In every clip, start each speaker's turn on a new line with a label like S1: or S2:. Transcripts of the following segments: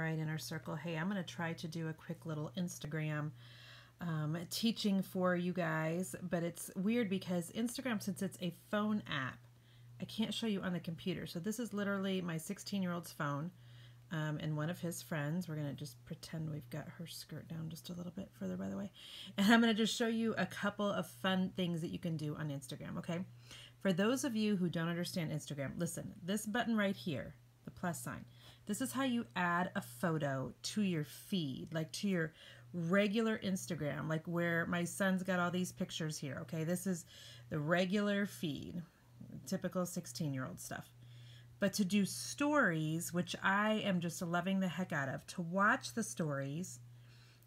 S1: right inner circle. Hey, I'm going to try to do a quick little Instagram teaching for you guys, but it's weird because Instagram, since it's a phone app, I can't show you on the computer. So this is literally my 16-year-old's phone and one of his friends. We're going to just pretend we've got her skirt down just a little bit further, by the way. And I'm going to just show you a couple of fun things that you can do on Instagram, okay? For those of you who don't understand Instagram, listen, this button right here, the plus sign, this is how you add a photo to your feed, like to your regular Instagram, like where my son's got all these pictures here, okay? This is the regular feed, typical 16-year-old stuff. But to do stories, which I am just loving the heck out of, to watch the stories,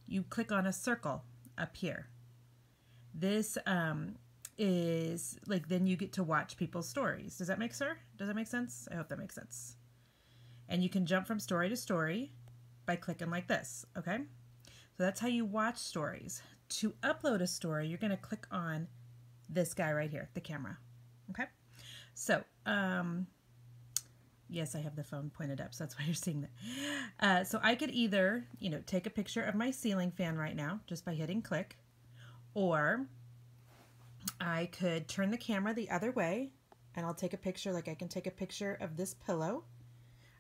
S1: you click on a circle up here. This is like, then you get to watch people's stories. Does that make sense? I hope that makes sense. And you can jump from story to story by clicking like this, okay? So that's how you watch stories. To upload a story, you're going to click on this guy right here, the camera, okay? So, yes, I have the phone pointed up, so that's why you're seeing that. So I could either, take a picture of my ceiling fan right now just by hitting click, or I could turn the camera the other way and I'll take a picture, like I can take a picture of this pillow.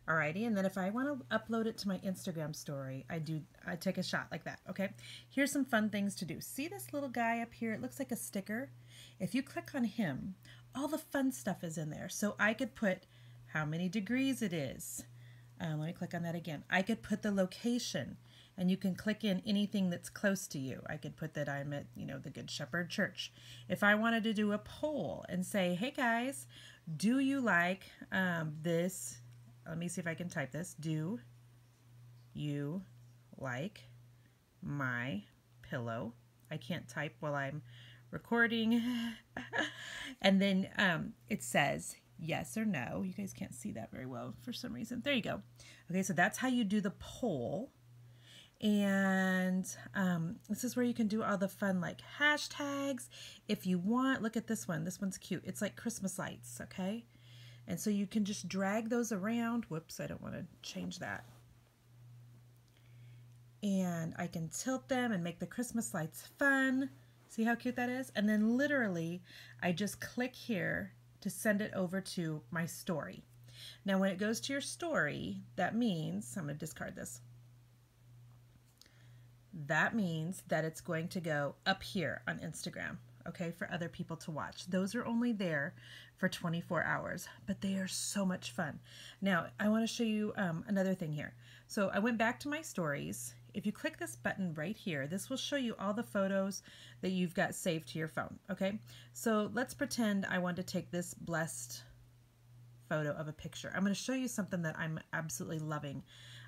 S1: Alrighty, and then if I want to upload it to my Instagram story, I take a shot like that, okay? Here's some fun things to do. See this little guy up here? It looks like a sticker. If you click on him, all the fun stuff is in there. So I could put how many degrees it is. Let me click on that again. I could put the location, and you can click in anything that's close to you. I could put that I'm at, the Good Shepherd Church. If I wanted to do a poll and say, hey guys, do you like this? Let me see if I can type this. Do you like my pillow? I can't type while I'm recording. And then it says yes or no. You guys can't see that very well for some reason. There you go. Okay, so that's how you do the poll. And this is where you can do all the fun like hashtags if you want. Look at this one. This one's cute. It's like Christmas lights, okay? And so you can just drag those around. Whoops, I don't want to change that. And I can tilt them and make the Christmas lights fun. See how cute that is? And then literally, I just click here to send it over to my story. Now, when it goes to your story, that means, I'm going to discard this. That means that it's going to go up here on Instagram, okay, for other people to watch. Those are only there for 24 hours, but they are so much fun. Now, I want to show you another thing here. So I went back to my stories. If you click this button right here, this will show you all the photos that you've got saved to your phone, okay? So let's pretend I want to take this blessed photo of a picture. I'm going to show you something that I'm absolutely loving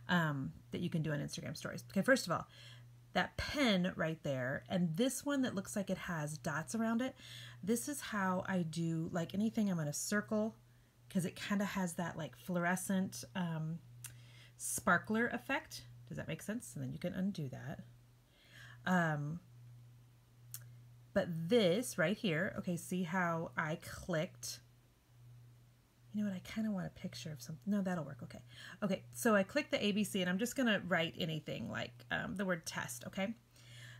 S1: that you can do on Instagram stories. Okay, first of all, that pen right there, and this one that looks like it has dots around it, this is how I do like anything. I'm going to circle because it kind of has that like fluorescent sparkler effect. Does that make sense? And then you can undo that. But this right here, okay, see how I clicked? You know what, I kind of want a picture of something. No, that'll work, okay. Okay, so I click the ABC and I'm just gonna write anything like the word test, okay?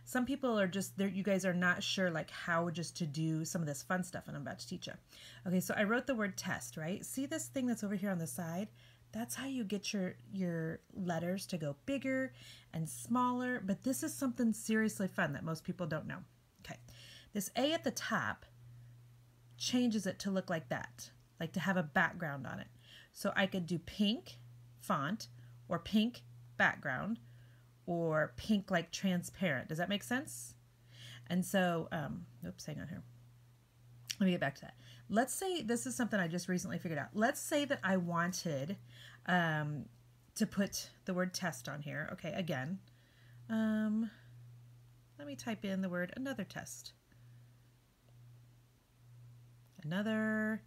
S1: Some people are just, you guys are not sure like how just to do some of this fun stuff and I'm about to teach you. Okay, so I wrote the word test, right? See this thing that's over here on the side? That's how you get your letters to go bigger and smaller, but this is something seriously fun that most people don't know. Okay, this A at the top changes it to look like that, like to have a background on it. So I could do pink font or pink background or pink like transparent. Does that make sense? And so, oops, hang on here. Let me get back to that. Let's say this is something I just recently figured out. Let's say that I wanted to put the word test on here. Okay, again, let me type in the word another test. Another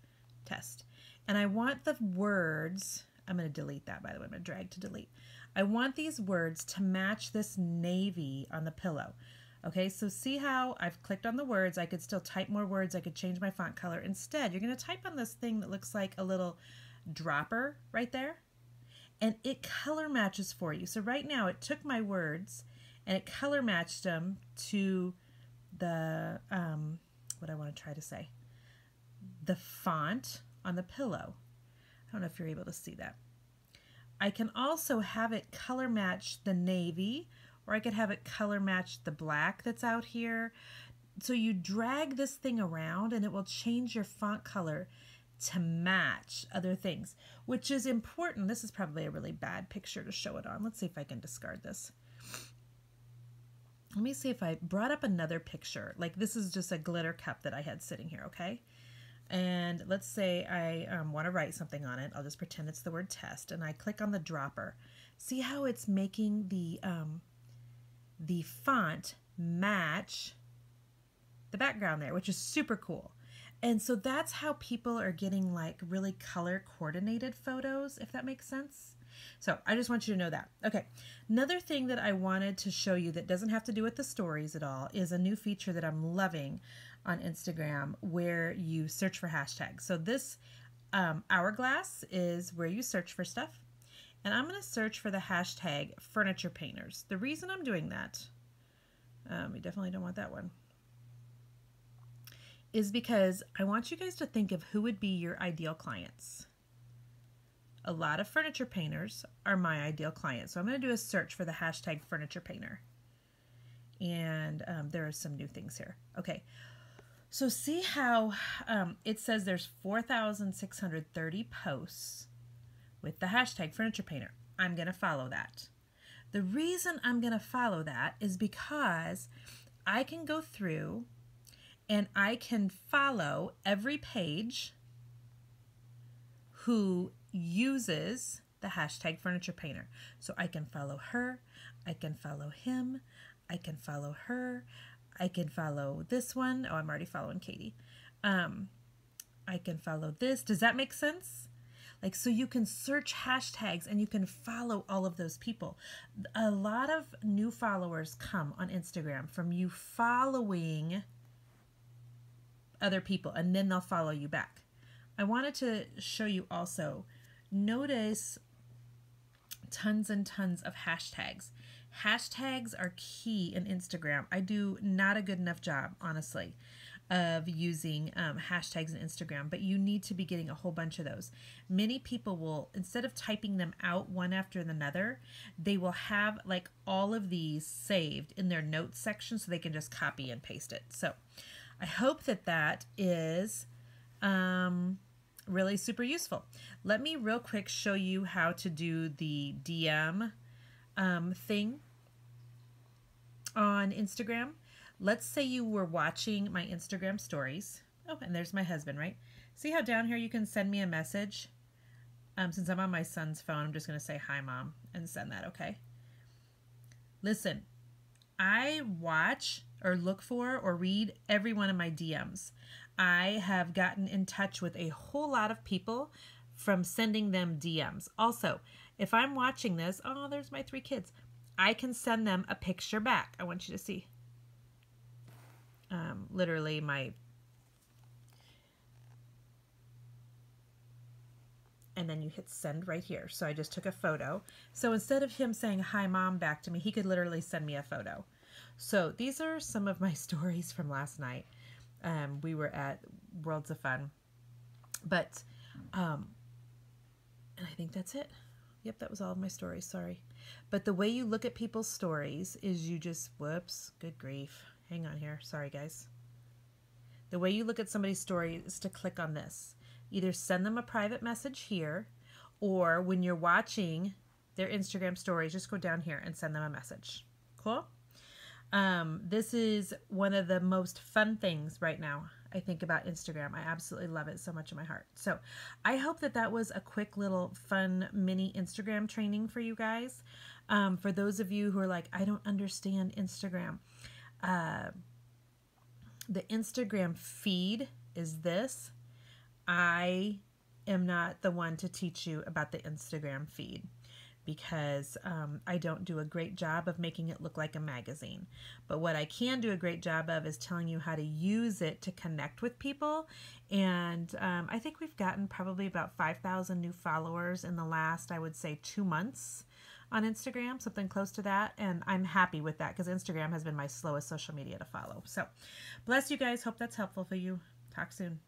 S1: test. And I want the words, I'm going to delete that by the way, I'm going to drag to delete. I want these words to match this navy on the pillow. Okay, so see how I've clicked on the words. I could still type more words. I could change my font color. Instead, you're going to type on this thing that looks like a little dropper right there. and it color matches for you. So right now it took my words and it color matched them to the, what I want to try to say, the font on the pillow. I don't know if you're able to see that. I can also have it color match the navy, or I could have it color match the black that's out here. So you drag this thing around and it will change your font color to match other things, which is important. This is probably a really bad picture to show it on. Let's see if I can discard this. Let me see if I brought up another picture. Like this is just a glitter cup that I had sitting here, okay? And let's say I want to write something on it. I'll just pretend it's the word test, and I click on the dropper. See how it's making the font match the background there, which is super cool. And so that's how people are getting like really color coordinated photos, if that makes sense. So I just want you to know that. Okay, another thing that I wanted to show you that doesn't have to do with the stories at all is a new feature that I'm loving on Instagram where you search for hashtags. So this hourglass is where you search for stuff. And I'm going to search for the hashtag furniture painters. The reason I'm doing that, we definitely don't want that one, is because I want you guys to think of who would be your ideal clients. A lot of furniture painters are my ideal clients. So I'm going to do a search for the hashtag furniture painter. And there are some new things here. Okay. So see how it says there's 4,630 posts with the hashtag furniture painter. I'm going to follow that. The reason I'm going to follow that is because I can go through and I can follow every page who uses the hashtag furniture painter. So I can follow her, I can follow him, I can follow her, I can follow this one. Oh, I'm already following Katie. I can follow this. Does that make sense? Like, so you can search hashtags and you can follow all of those people. A lot of new followers come on Instagram from you following other people, and then they'll follow you back. I wanted to show you also, notice tons and tons of hashtags. Hashtags are key in Instagram. I do not a good enough job, honestly, of using hashtags in Instagram, but you need to be getting a whole bunch of those. Many people will, instead of typing them out one after another, they will have like all of these saved in their notes section so they can just copy and paste it. So I hope that that is really super useful. Let me real quick show you how to do the DM thing on Instagram. Let's say you were watching my Instagram stories. Oh, and there's my husband, right? See how down here you can send me a message? Since I'm on my son's phone, I'm just going to say, hi, Mom, and send that, okay? Listen, I watch or look for or read every one of my DMs. I have gotten in touch with a whole lot of people from sending them DMs. Also, if I'm watching this, oh, there's my 3 kids. I can send them a picture back. I want you to see. Literally my... And then you hit send right here. So I just took a photo. So instead of him saying, hi, Mom, back to me, he could literally send me a photo. So these are some of my stories from last night. We were at Worlds of Fun. But, and I think that's it. Yep, that was all of my stories, sorry. But the way you look at people's stories is you just, whoops, good grief. Hang on here, sorry guys. The way you look at somebody's story is to click on this. Either send them a private message here, or when you're watching their Instagram stories, just go down here and send them a message. Cool? This is one of the most fun things right now, I think, about Instagram. I absolutely love it so much in my heart. So I hope that that was a quick little fun mini Instagram training for you guys. For those of you who are like, I don't understand Instagram. The Instagram feed is this. I am not the one to teach you about the Instagram feed. because I don't do a great job of making it look like a magazine. But what I can do a great job of is telling you how to use it to connect with people. And I think we've gotten probably about 5,000 new followers in the last, I would say, 2 months on Instagram, something close to that. And I'm happy with that because Instagram has been my slowest social media to follow. So bless you guys. Hope that's helpful for you. Talk soon.